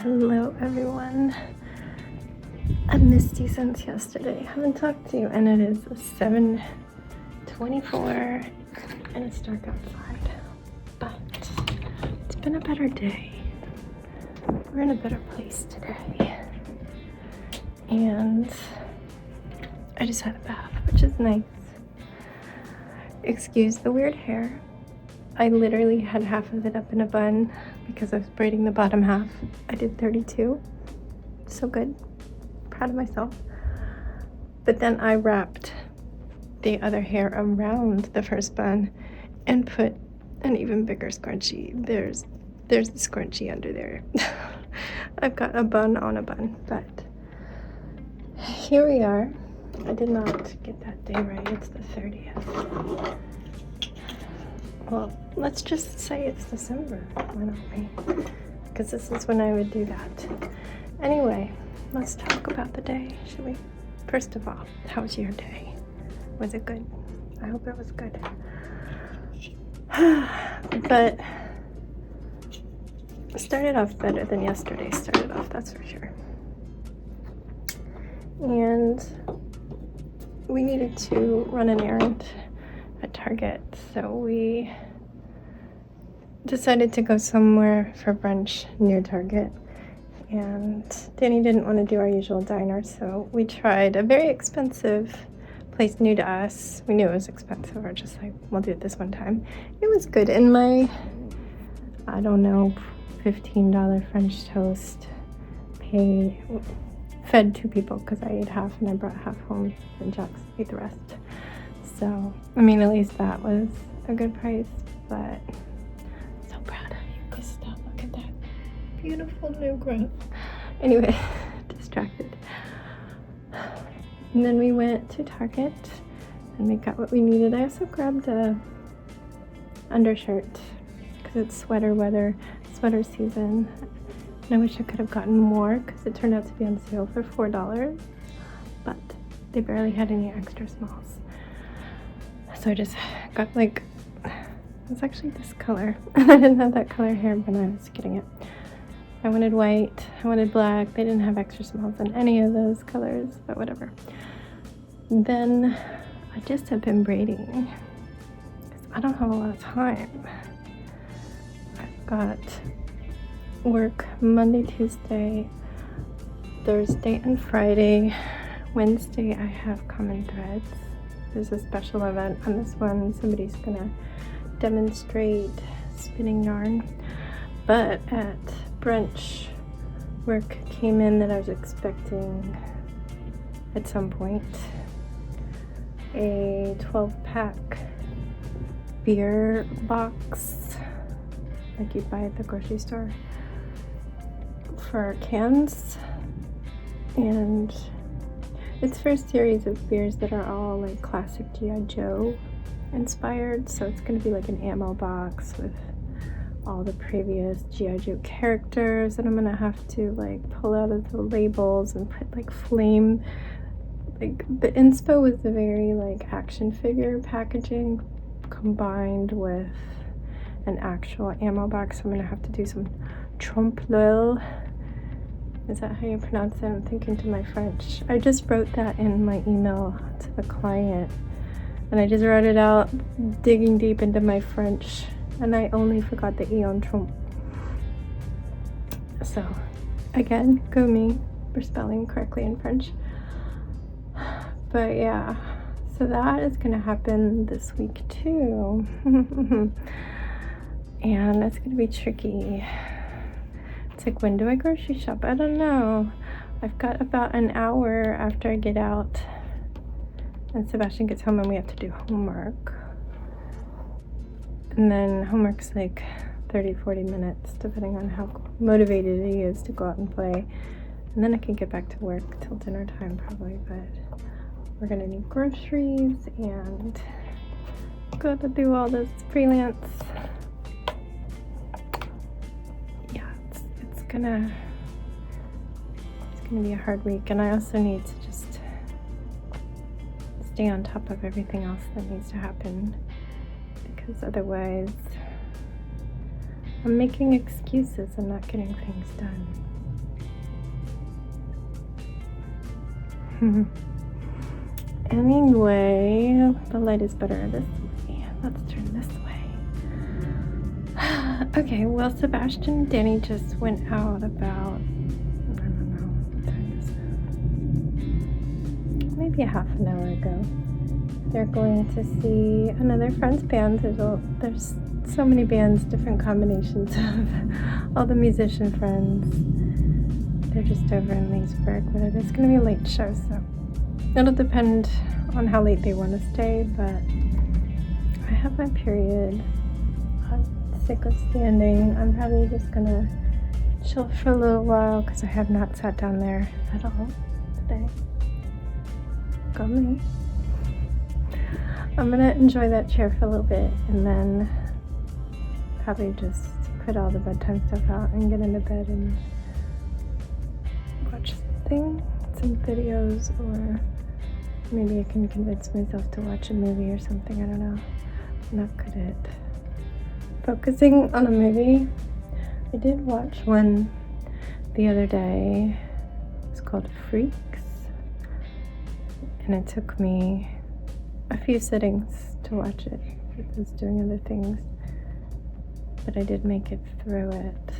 Hello everyone. I missed you since yesterday. I haven't talked to you, and it is 7:24 and it's dark outside. But it's been a better day. We're in a better place today. And I just had a bath, which is nice. Excuse the weird hair. I literally had half of it up in a bun because I was braiding the bottom half. I did 32. So good. Proud of myself. But then I wrapped the other hair around the first bun and put an even bigger scrunchie. There's the scrunchie under there. I've got a bun on a bun, but here we are. I did not get that day right. It's the 30th. Well, let's just say it's December, why not me? Because this is when I would do that. Anyway, let's talk about the day, shall we? First of all, how was your day? Was it good? I hope it was good. But it started off better than yesterday started off, that's for sure. And we needed to run an errand at Target, so we decided to go somewhere for brunch near Target, and Danny didn't want to do our usual diner, so we tried a very expensive place new to us. We knew it was expensive, we're just like, we'll do it this one time. It was good. In my, I don't know, $15 French toast, fed 2 people because I ate half and I brought half home and Jax ate the rest. So, I mean, at least that was a good price, but so proud of you, Krista. Look at that beautiful new growth. Anyway, distracted. And then we went to Target and we got what we needed. I also grabbed a undershirt because it's sweater season. And I wish I could have gotten more because it turned out to be on sale for $4, but they barely had any extra smalls. So I just got it's actually this color. I didn't have that color hair when I was getting it. I wanted white, I wanted black. They didn't have extra smalls in any of those colors, but whatever. Then I just have been braiding because I don't have a lot of time. I've got work Monday, Tuesday, Thursday, and Friday. Wednesday I have Common Threads. There's a special event on this one. Somebody's gonna demonstrate spinning yarn. But at brunch, work came in that I was expecting at some point. A 12-pack beer box, like you buy at the grocery store, for cans. And it's for a series of beers that are all like classic G.I. Joe inspired. So it's going to be like an ammo box with all the previous G.I. Joe characters. And I'm going to have to like pull out of the labels and put like flame. Like the inspo was the very like action figure packaging combined with an actual ammo box. So I'm going to have to do some trompe-l'oeil. Is that how you pronounce it? I'm thinking to my French. I just wrote that in my email to the client. And I just wrote it out, digging deep into my French. And I only forgot the E on trompe. So, again, go me for spelling correctly in French. But yeah, so that is going to happen this week too. And it's going to be tricky. It's like, when do I grocery shop? I don't know. I've got about an hour after I get out and Sebastian gets home and we have to do homework. And then homework's like 30-40 minutes depending on how motivated he is to go out and play. And then I can get back to work till dinner time probably, but we're gonna need groceries and gotta do all this freelance. It's gonna be a hard week, and I also need to just stay on top of everything else that needs to happen, because otherwise I'm making excuses and not getting things done. Anyway, the light is better this way. Let's turn this way. Okay, well, Sebastian and Danny just went out about, I don't know, what time is it? Maybe a half an hour ago. They're going to see another friend's band. There's so many bands, different combinations of all the musician friends. They're just over in Leesburg, but it's going to be a late show, so it'll depend on how late they want to stay, but I have my period. I'm sick of standing. I'm probably just going to chill for a little while because I have not sat down there at all today. Go me. I'm going to enjoy that chair for a little bit and then probably just put all the bedtime stuff out and get into bed and watch something, some videos, or maybe I can convince myself to watch a movie or something. I don't know. I'm not good at focusing on a movie. I did watch one the other day. It's called Freaks, and it took me a few sittings to watch it. I was doing other things, but I did make it through it.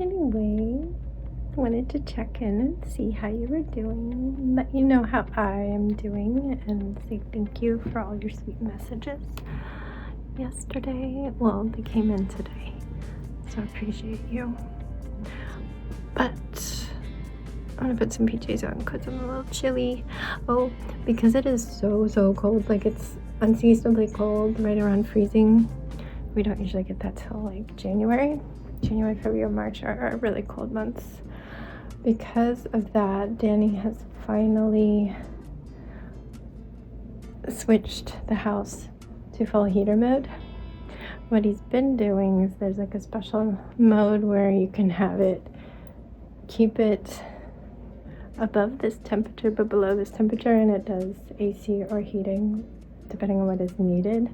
Anyway, wanted to check in and see how you were doing, let you know how I am doing, and say thank you for all your sweet messages yesterday. Well, they came in today, so I appreciate you. But I'm gonna put some PJs on because I'm a little chilly. Oh, because it is so cold. Like, it's unseasonably cold, right around freezing. We don't usually get that till like January, February, March are really cold months. Because of that, Danny has finally switched the house to full heater mode. What he's been doing is there's like a special mode where you can have it, keep it above this temperature but below this temperature, and it does AC or heating depending on what is needed.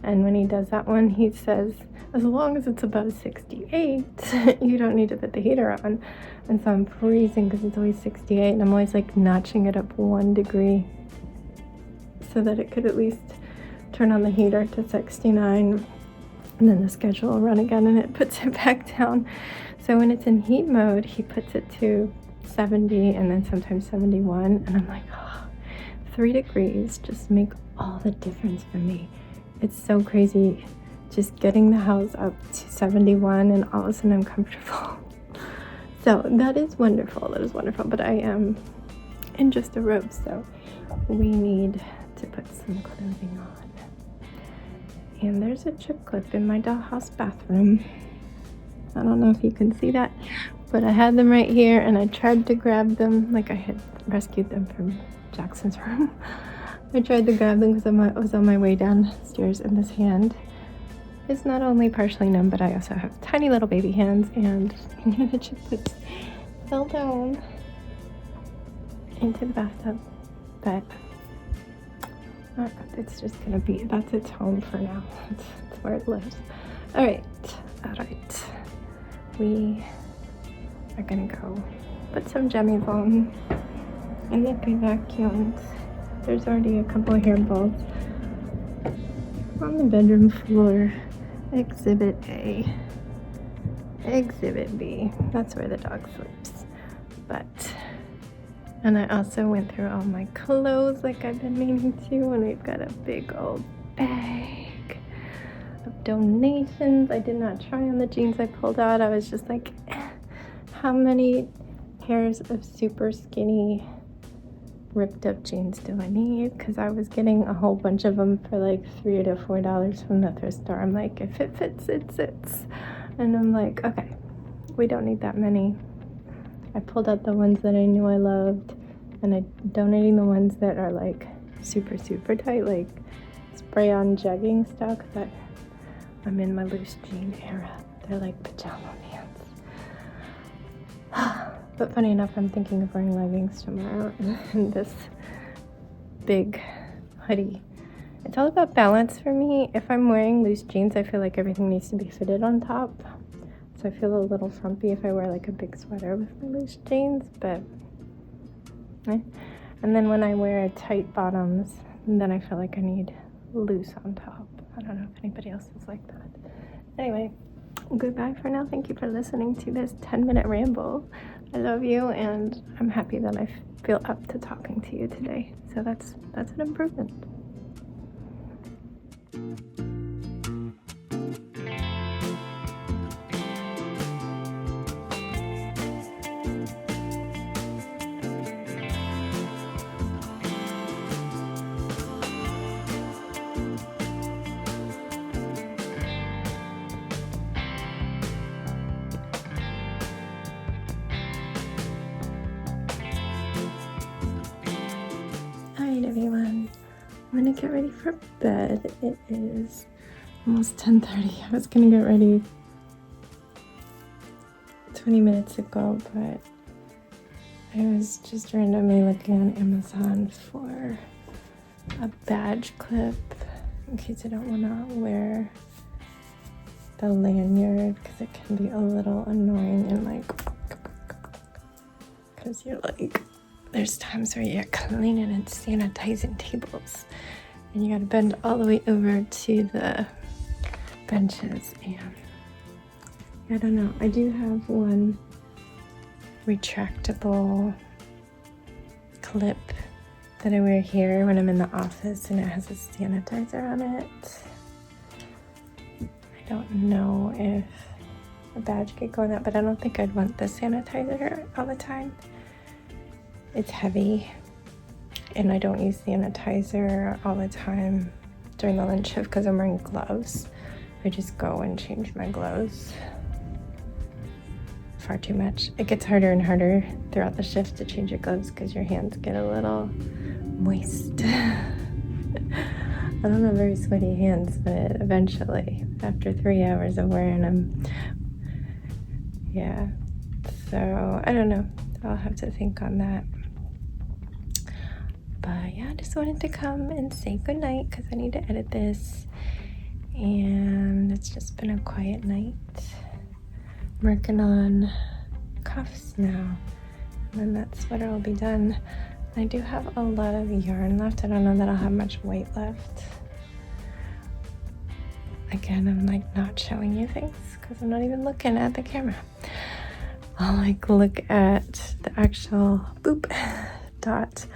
And when he does that one, he says as long as it's above 68 you don't need to put the heater on. And so I'm freezing because it's always 68, and I'm always like notching it up 1 degree so that it could at least turn on the heater to 69, and then the schedule will run again and it puts it back down. So when it's in heat mode, he puts it to 70 and then sometimes 71, and I'm like, oh, 3 degrees just make all the difference for me. It's so crazy just getting the house up to 71 and all of a sudden I'm comfortable. So that is wonderful. But I am in just a robe, so we need to put some clothing on. And there's a chip clip in my dollhouse bathroom. I don't know if you can see that, but I had them right here and I tried to grab them, like I had rescued them from Jackson's room. I tried to grab them because I was on my way downstairs, and this hand is not only partially numb, but I also have tiny little baby hands, and the chip clips fell down into the bathtub. But it's just gonna be, that's its home for now. That's where it lives. All right. We are gonna go put some jammies on. I think I vacuumed. There's already a couple of hairballs on the bedroom floor. Exhibit A. Exhibit B. That's where the dog sleeps. And I also went through all my clothes like I've been meaning to, and we've got a big old bag of donations. I did not try on the jeans I pulled out. I was just like, how many pairs of super skinny ripped up jeans do I need? Because I was getting a whole bunch of them for like $3 to $4 from the thrift store. I'm like, if it fits, it sits. And I'm like, okay, we don't need that many. I pulled out the ones that I knew I loved, and I'm donating the ones that are like super tight, like spray-on jegging stuff, that I'm in my loose jean era. They're like pajama pants. But funny enough, I'm thinking of wearing leggings tomorrow and this big hoodie. It's all about balance for me. If I'm wearing loose jeans, I feel like everything needs to be fitted on top. So I feel a little frumpy if I wear like a big sweater with my loose jeans, but right? And then when I wear tight bottoms, then I feel like I need loose on top. I don't know if anybody else is like that. Anyway, goodbye for now. Thank you for listening to this 10-minute ramble. I love you, and I'm happy that I feel up to talking to you today. So that's an improvement. Alright everyone, I'm gonna get ready for bed. It is almost 10:30. I was gonna get ready 20 minutes ago, but I was just randomly looking on Amazon for a badge clip in case I don't want to wear the lanyard, because it can be a little annoying and like, because you're like, there's times where you're cleaning and sanitizing tables and you gotta bend all the way over to the benches, and I don't know. I do have one retractable clip that I wear here when I'm in the office, and it has a sanitizer on it. I don't know if a badge could go in that, but I don't think I'd want the sanitizer all the time. It's heavy, and I don't use sanitizer all the time during the lunch shift because I'm wearing gloves. I just go and change my gloves far too much. It gets harder and harder throughout the shift to change your gloves because your hands get a little moist. I don't have very sweaty hands, but eventually, after 3 hours of wearing them, yeah. So I don't know. I'll have to think on that. But yeah, I just wanted to come and say goodnight because I need to edit this, and it's just been a quiet night. I'm working on cuffs now, and then that sweater will be done. I do have a lot of yarn left. I don't know that I'll have much weight left. Again, I'm like not showing you things because I'm not even looking at the camera. I'll like look at the actual boop dot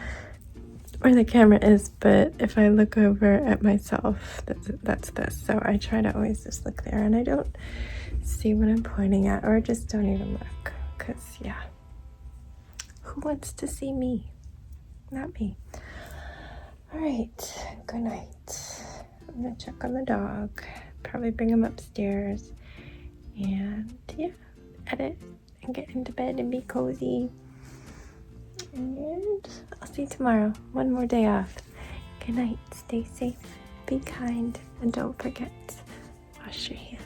where the camera is, but if I look over at myself, that's this. So I try to always just look there, and I don't see what I'm pointing at, or just don't even look, because yeah, who wants to see me? Not me. All right, good night. I'm gonna check on the dog, probably bring him upstairs, and yeah, edit and get into bed and be cozy. And I'll see you tomorrow. One more day off. Good night. Stay safe. Be kind. And don't forget, wash your hands.